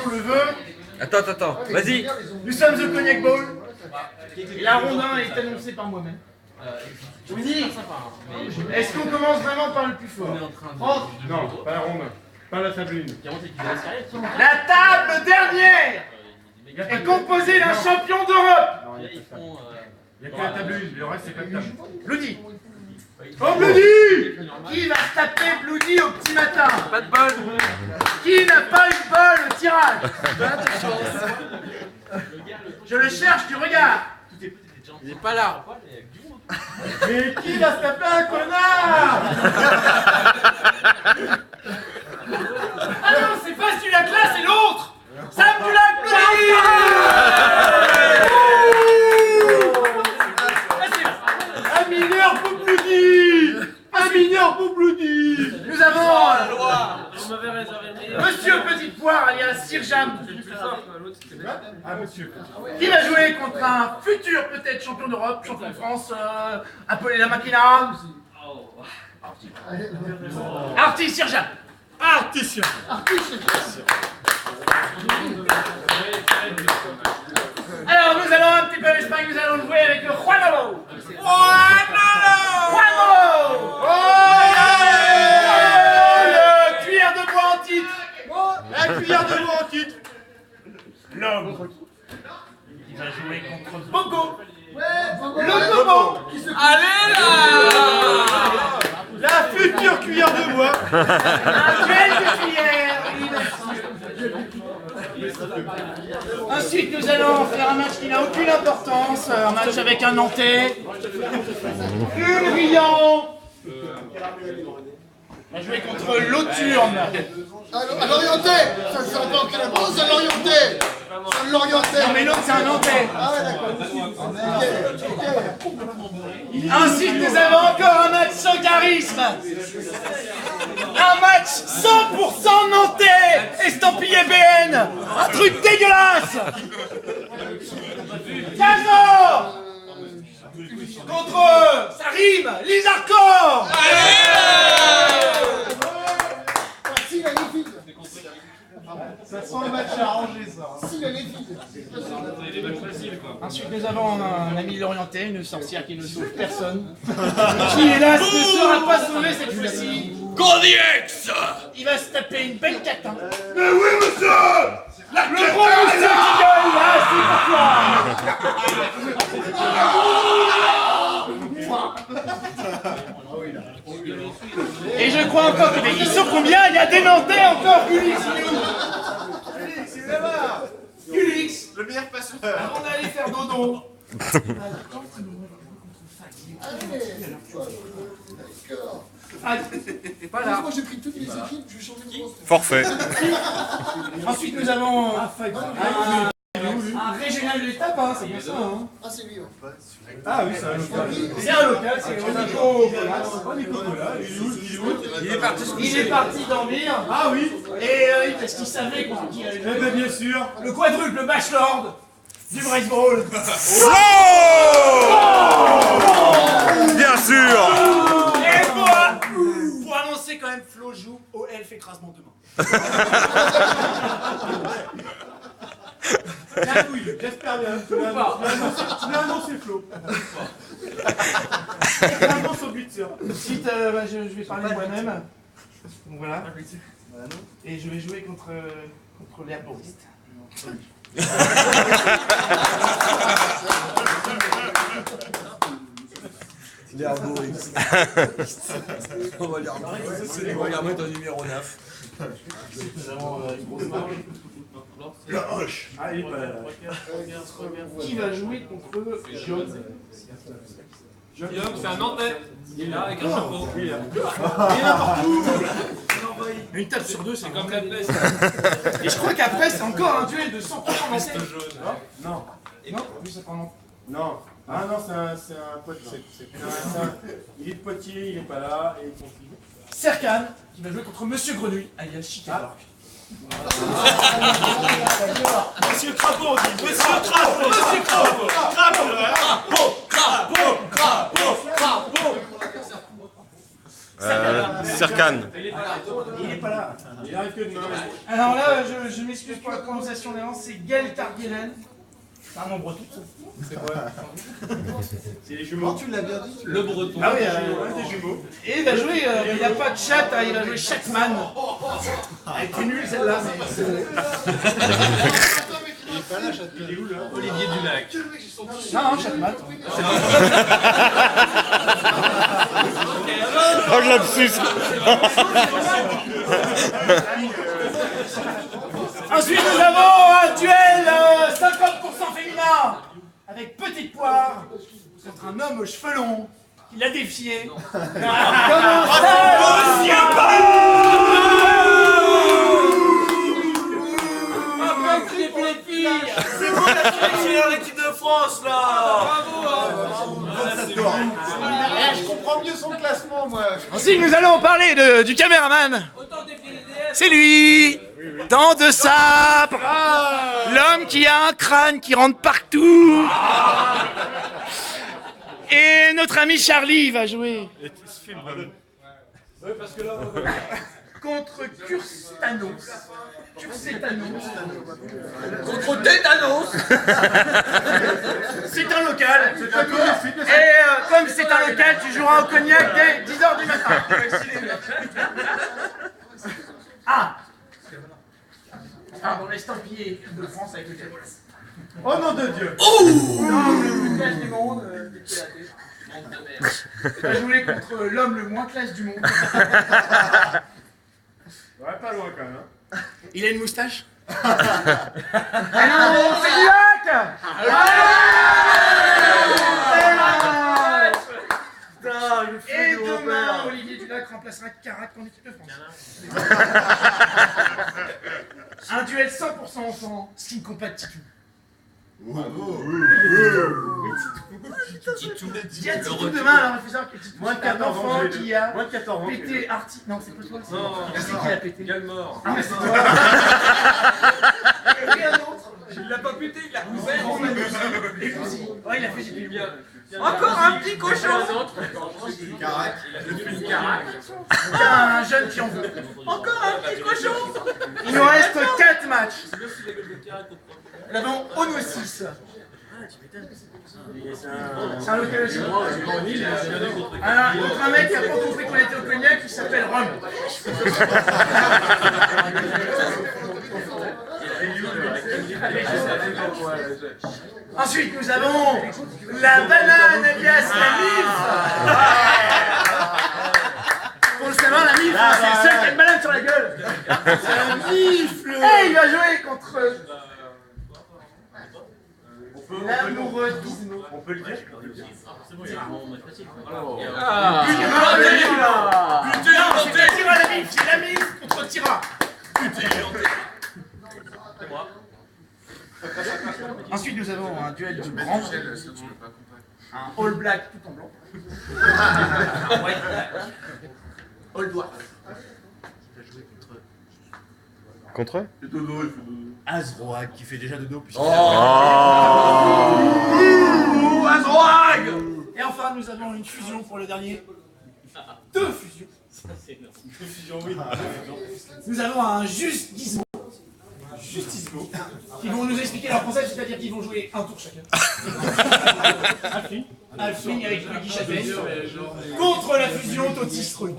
l'occasion le veut. Attends, vas-y. Nous sommes au Cognac Bowl. Et la rondin est annoncée par moi-même. Je vous dis, est-ce qu'on commence vraiment par le plus fort? Non, pas la rondin. Pas la table 1. La table dernière est composée d'un champion d'Europe. Il n'y a que la table 1, le reste c'est pas de table. Bloody. Oh Bloody! Qui va se taper Bloody au petit matin? Pas de bol. Qui n'a pas une balle au tirage? Je le cherche du regard. Il est pas là. Mais qui va se taper un connard? Ah non, c'est pas celui-là que là, c'est l'autre. Sam Dulac Bloody. Un mineur pour Bloody! Un mineur pour Bloody! Nous avons Monsieur Petite Poire alias Sir Jam Ah monsieur. qui va jouer contre un futur peut-être champion d'Europe, champion de France, appelé la Machina. Artie Sir Jam. Artisan! Alors nous allons un petit peu en Espagne, nous allons jouer avec le Juanolo. Le cuillère de bois en titre. La cuillère de bois en titre! L'homme qui va jouer contre Bogo. Le Bobo. Allez là. La future cuillère de bois! Un duel de cuillère. Ensuite, nous allons faire un match qui n'a aucune importance, un match avec un Nantais. Une Riant va jouer contre l'Auturne. À l'orienté! Ça ne sert pas en quelle France, à l'orienté! À l'orienté! Non mais l'autre c'est un Nantais. Ah ouais, d'accord. Ensuite, nous avons encore un match sans charisme. Un match 100% nantais, estampillé BN. Un truc dégueulasse. Caso contre ça rime, Lizarcor. Si, elle est vide! Ça sent le match arrangé ça. Si, elle est vide! Ensuite, nous avons un ami l'orienté, une sorcière qui ne sauve personne. Qui, hélas, ne sera pas sauvé cette fois-ci. Godiex. Il va se taper une belle catin. Mais oui monsieur! Le gros monsieur qui gagne, là, c'est pour toi. Et je crois encore que ils sont combien? Il y a des Nantais encore, Ulix. Félix, il est là-bas! Ulix, Le meilleur passeur! avant d'aller faire dodo. Ah, voilà. Moi j'ai pris toutes les équipes, je vais changer de poste. Forfait. Ensuite, nous avons un régional de l'étape, hein, c'est bien ça. Hein. Ah, c'est lui, ouais. Ah oui, c'est un local. C'est un local, c'est Nico. Nicolas, il est parti. Il est parti dormir. Ah oui! Et parce qu'il savait contre qui il allait Eh jouer. ben bien sûr! Le quadruple bachelor du baseball. Bien sûr. Et pour annoncer quand même, Flo joue au Elf écrasement demain. Ah oui, j'espère bien. Tu l'as annoncé Flo. Tu annonces au buteur. Ensuite, je vais parler de moi-même. Donc voilà. Et je vais jouer contre l'herboriste. On va lui remettre un numéro 9. Nous avons une grosse marge. Ah, il est pas là. Qui va jouer contre John? C'est un Nantais. Il est là avec un chapeau. Il est là partout. Une table sur deux, c'est Comme la peste. Et je crois qu'après, c'est encore un duel de 100% Nantais. Non. Non, lui, c'est pas non. Non. Ah non, c'est un pote. Il est de Poitiers, il est pas là et il continue. Serkan, qui va jouer contre Monsieur Grenouille, alias Chicago. Monsieur Crapaud, on dit. Monsieur Crapaud. Monsieur Crapaud. Serkan. Il est pas là. Il arrive que demain. Alors là, je m'excuse pour la prononciation des noms, c'est Gaël Targuelen. C'est un nom breton. C'est quoi? C'est les jumeaux. Tu l'as bien dit. Le breton. Ah oui, Des jumeaux. et il va jouer, il n'y a pas de chat, hein, il va jouer Chatman. Elle était nulle celle-là, mais c'est vrai. Il est où là? Olivier Dulac. Non, Chatman. Oh, le lapsus. Ensuite, nous avons un duel 50% féminin avec Petite Poire contre un homme aux cheveux longs qui l'a défié. Comment ça? C'est vous la sélectionneur de l'équipe de France là. Je comprends mieux son classement, moi. Ensuite, nous allons parler du caméraman. C'est lui, dans de sabre, l'homme qui a un crâne qui rentre partout. Et notre ami Charlie va jouer contre Curstanos. Contre Tétanos. C'est un local. Et comme c'est un local, tu joueras au cognac dès 10h du matin. Ah, pardon, l'estampillé de France avec le Capes. Oh nom de Dieu! Non, le classe du monde. Il va jouer contre l'homme le moins classe du monde. Ouais, pas loin quand même. Hein. Il a une moustache. Ah non, c'est Dulac. Et demain, Olivier Dulac remplacera Carac en équipe de France. Un duel 100% enfant, skin combat Titou. Il y a Titou demain, alors il faut savoir que Titou, Moins de c'est un 14 ans, enfant qui a Moins de 14 ans. pété Arti. Non, c'est pas toi, c'est Non, qui c'est qui l'a pété. Galmore. Ah, mais c'est toi. Et rien d'autre. Il l'a pas pété, il l'a couvert. Et aussi. Ouais, il a fait j'ai pu bien. Encore un petit cochon. Un jeune qui en veut. Encore un petit cochon. Il nous reste 4 matchs. Nous avons Ono 6. C'est un local aussi. Un mec qui a pas compris qu'on était au cognac qui s'appelle Rome. Ensuite, nous avons la banane alias la MIF. Pour le savoir, la MIF, c'est celle qui a une banane sur la gueule. C'est la MIF. Et il va jouer contre l'amoureux d'Ismo. On peut le dire? C'est Tira la MIF, c'est la MIF contre Tira. C'est moi. Ensuite, nous avons un duel du grand. Un all black tout en blanc. Un white black. All dwarf. Contre eux? Azroag qui fait déjà dodo puisque. Azroag. Et enfin, nous avons une fusion pour le dernier. 2 fusions. Nous avons un Justismo. Qui vont nous expliquer leur concept, c'est-à-dire qu'ils vont jouer un tour chacun. Alfring avec le Châtaigne contre la fusion Totis-Rune.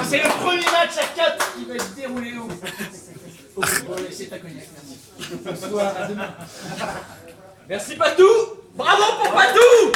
C'est le premier match à 4 qui va se dérouler au c'est ta cognac. Bonsoir, à demain. Merci Patou. Bravo pour Patou.